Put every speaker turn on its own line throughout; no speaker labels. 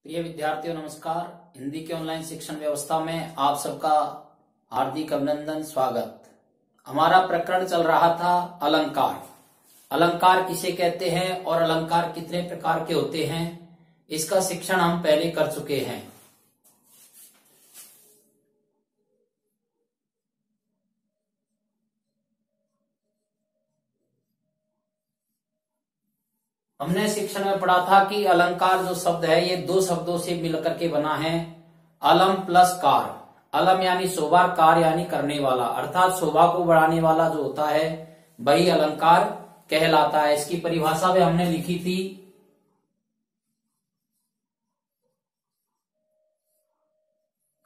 प्रिय विद्यार्थियों नमस्कार। हिंदी के ऑनलाइन शिक्षण व्यवस्था में आप सबका हार्दिक अभिनंदन, स्वागत। हमारा प्रकरण चल रहा था अलंकार। अलंकार किसे कहते हैं और अलंकार कितने प्रकार के होते हैं, इसका शिक्षण हम पहले कर चुके हैं। हमने शिक्षण में पढ़ा था कि अलंकार जो शब्द है ये दो शब्दों से मिलकर के बना है, अलम प्लस कार। अलम यानी शोभा, कार यानी करने वाला, अर्थात शोभा को बढ़ाने वाला जो होता है वही अलंकार कहलाता है। इसकी परिभाषा भी हमने लिखी थी।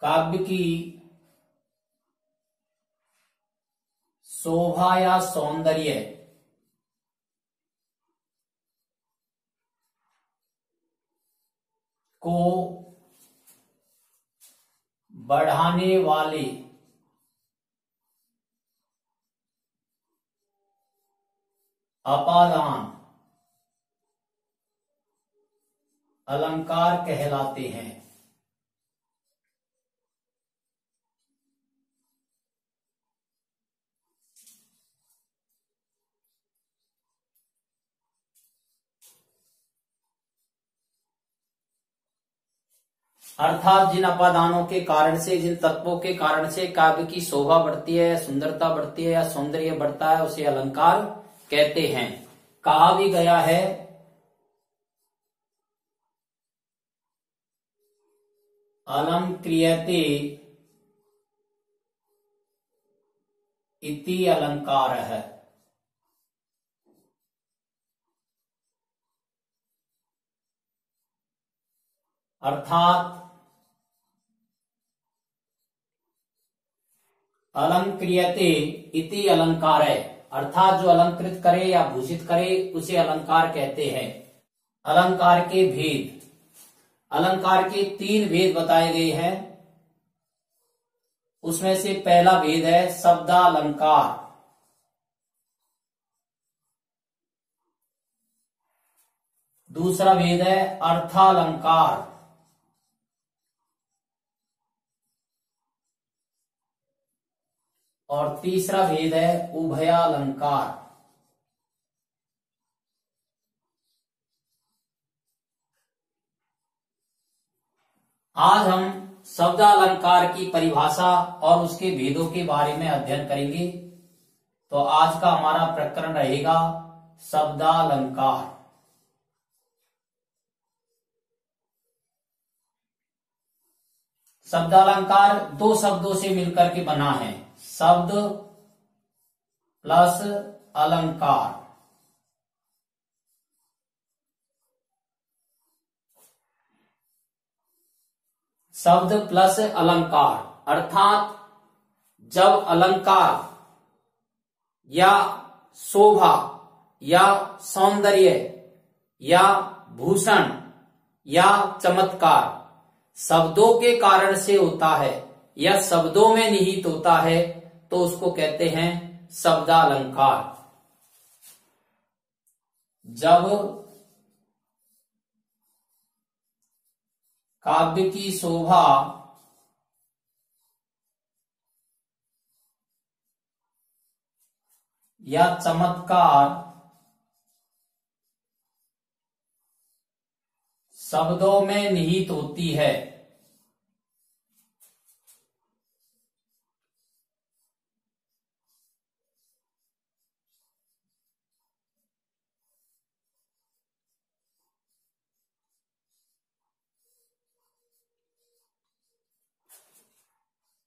काव्य की शोभा या सौंदर्य को बढ़ाने वाले अपादान अलंकार कहलाते हैं। अर्थात जिन अपादानों के कारण से, जिन तत्वों के कारण से काव्य की शोभा बढ़ती है, सुंदरता बढ़ती है या सौंदर्य बढ़ता है, उसे अलंकार कहते हैं। कहा भी गया है अलम क्रियते इति अलंकार है। अर्थात अलंक्रियते इति अलंकार है, अर्थात जो अलंकृत करे या भूषित करे उसे अलंकार कहते हैं। अलंकार के भेद, अलंकार के 3 भेद बताए गए हैं। उसमें से पहला भेद है शब्दालंकार। दूसरा भेद है अर्थालंकार। और तीसरा भेद है उभयालंकार। आज हम शब्दालंकार की परिभाषा और उसके भेदों के बारे में अध्ययन करेंगे। तो आज का हमारा प्रकरण रहेगा शब्दालंकार। शब्दालंकार 2 शब्दों से मिलकर के बना है, शब्द प्लस अलंकार। शब्द प्लस अलंकार अर्थात जब अलंकार या शोभा या सौंदर्य या भूषण या चमत्कार शब्दों के कारण से होता है या शब्दों में निहित होता है तो उसको कहते हैं शब्दालंकार। जब काव्य की शोभा या चमत्कार शब्दों में निहित होती है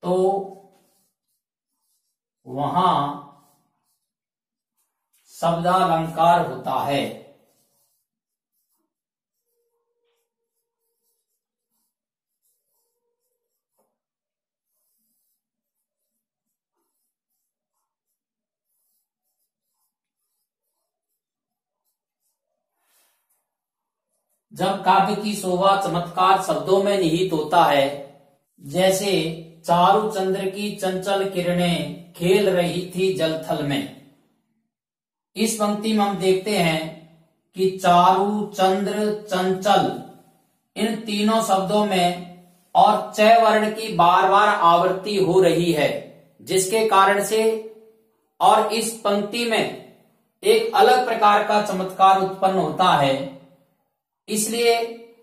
तो वहां शब्दालंकार होता है। जब काव्य की शोभा चमत्कार शब्दों में निहित होता है, जैसे चारु चंद्र की चंचल किरणें खेल रही थी जलथल में। इस पंक्ति में हम देखते हैं कि चारु, चंद्र, चंचल, इन तीनों शब्दों में और च वर्ण की बार बार आवृत्ति हो रही है, जिसके कारण से और इस पंक्ति में एक अलग प्रकार का चमत्कार उत्पन्न होता है। इसलिए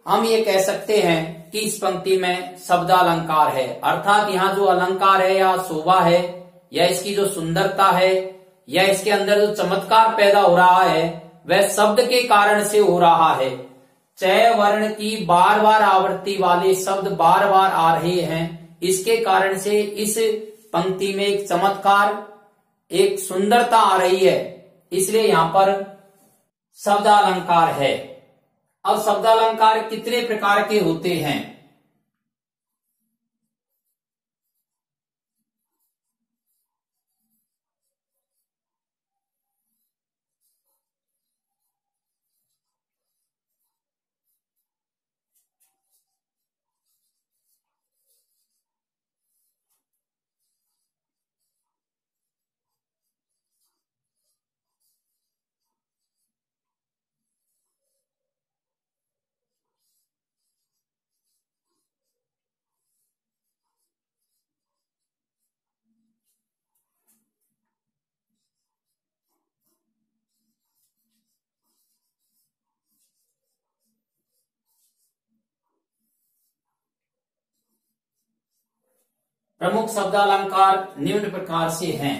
हम ये कह सकते हैं कि इस पंक्ति में शब्दालंकार है, अर्थात यहाँ जो अलंकार है या शोभा है या इसकी जो सुंदरता है या इसके अंदर जो चमत्कार पैदा हो रहा है वह शब्द के कारण से हो रहा है। च वर्ण की बार बार आवृत्ति वाले शब्द बार बार आ रहे हैं, इसके कारण से इस पंक्ति में एक चमत्कार, एक सुंदरता आ रही है, इसलिए यहां पर शब्दालंकार है। अब शब्दालंकार कितने प्रकार के होते हैं? प्रमुख शब्दालंकार निम्न प्रकार से हैं।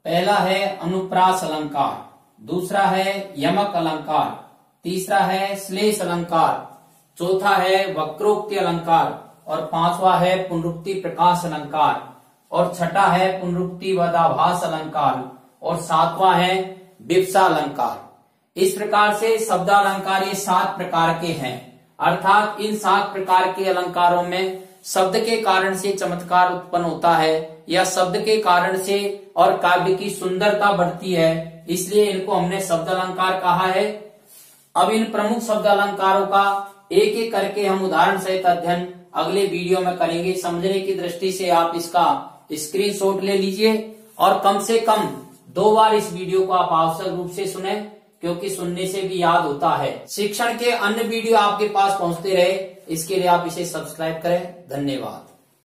पहला है अनुप्रास अलंकार, दूसरा है यमक अलंकार, तीसरा है श्लेष अलंकार, चौथा है वक्रोक्ति अलंकार और पांचवा है पुनरुक्ति प्रकाश अलंकार और छठा है पुनरुक्ति वदाभास अलंकार और सातवां है विवसा अलंकार। इस प्रकार से शब्दालंकार ये 7 प्रकार के हैं, अर्थात इन 7 प्रकार के अलंकारों में शब्द के कारण से चमत्कार उत्पन्न होता है या शब्द के कारण से और काव्य की सुंदरता बढ़ती है, इसलिए इनको हमने शब्दालंकार कहा है। अब इन प्रमुख शब्दालंकारों का एक एक करके हम उदाहरण सहित अध्ययन अगले वीडियो में करेंगे। समझने की दृष्टि से आप इसका स्क्रीनशॉट ले लीजिए और कम से कम 2 बार इस वीडियो को आप आवश्यक रूप से सुने, क्योंकि सुनने से भी याद होता है। शिक्षण के अन्य वीडियो आपके पास पहुंचते रहे, इसके लिए आप इसे सब्सक्राइब करें। धन्यवाद।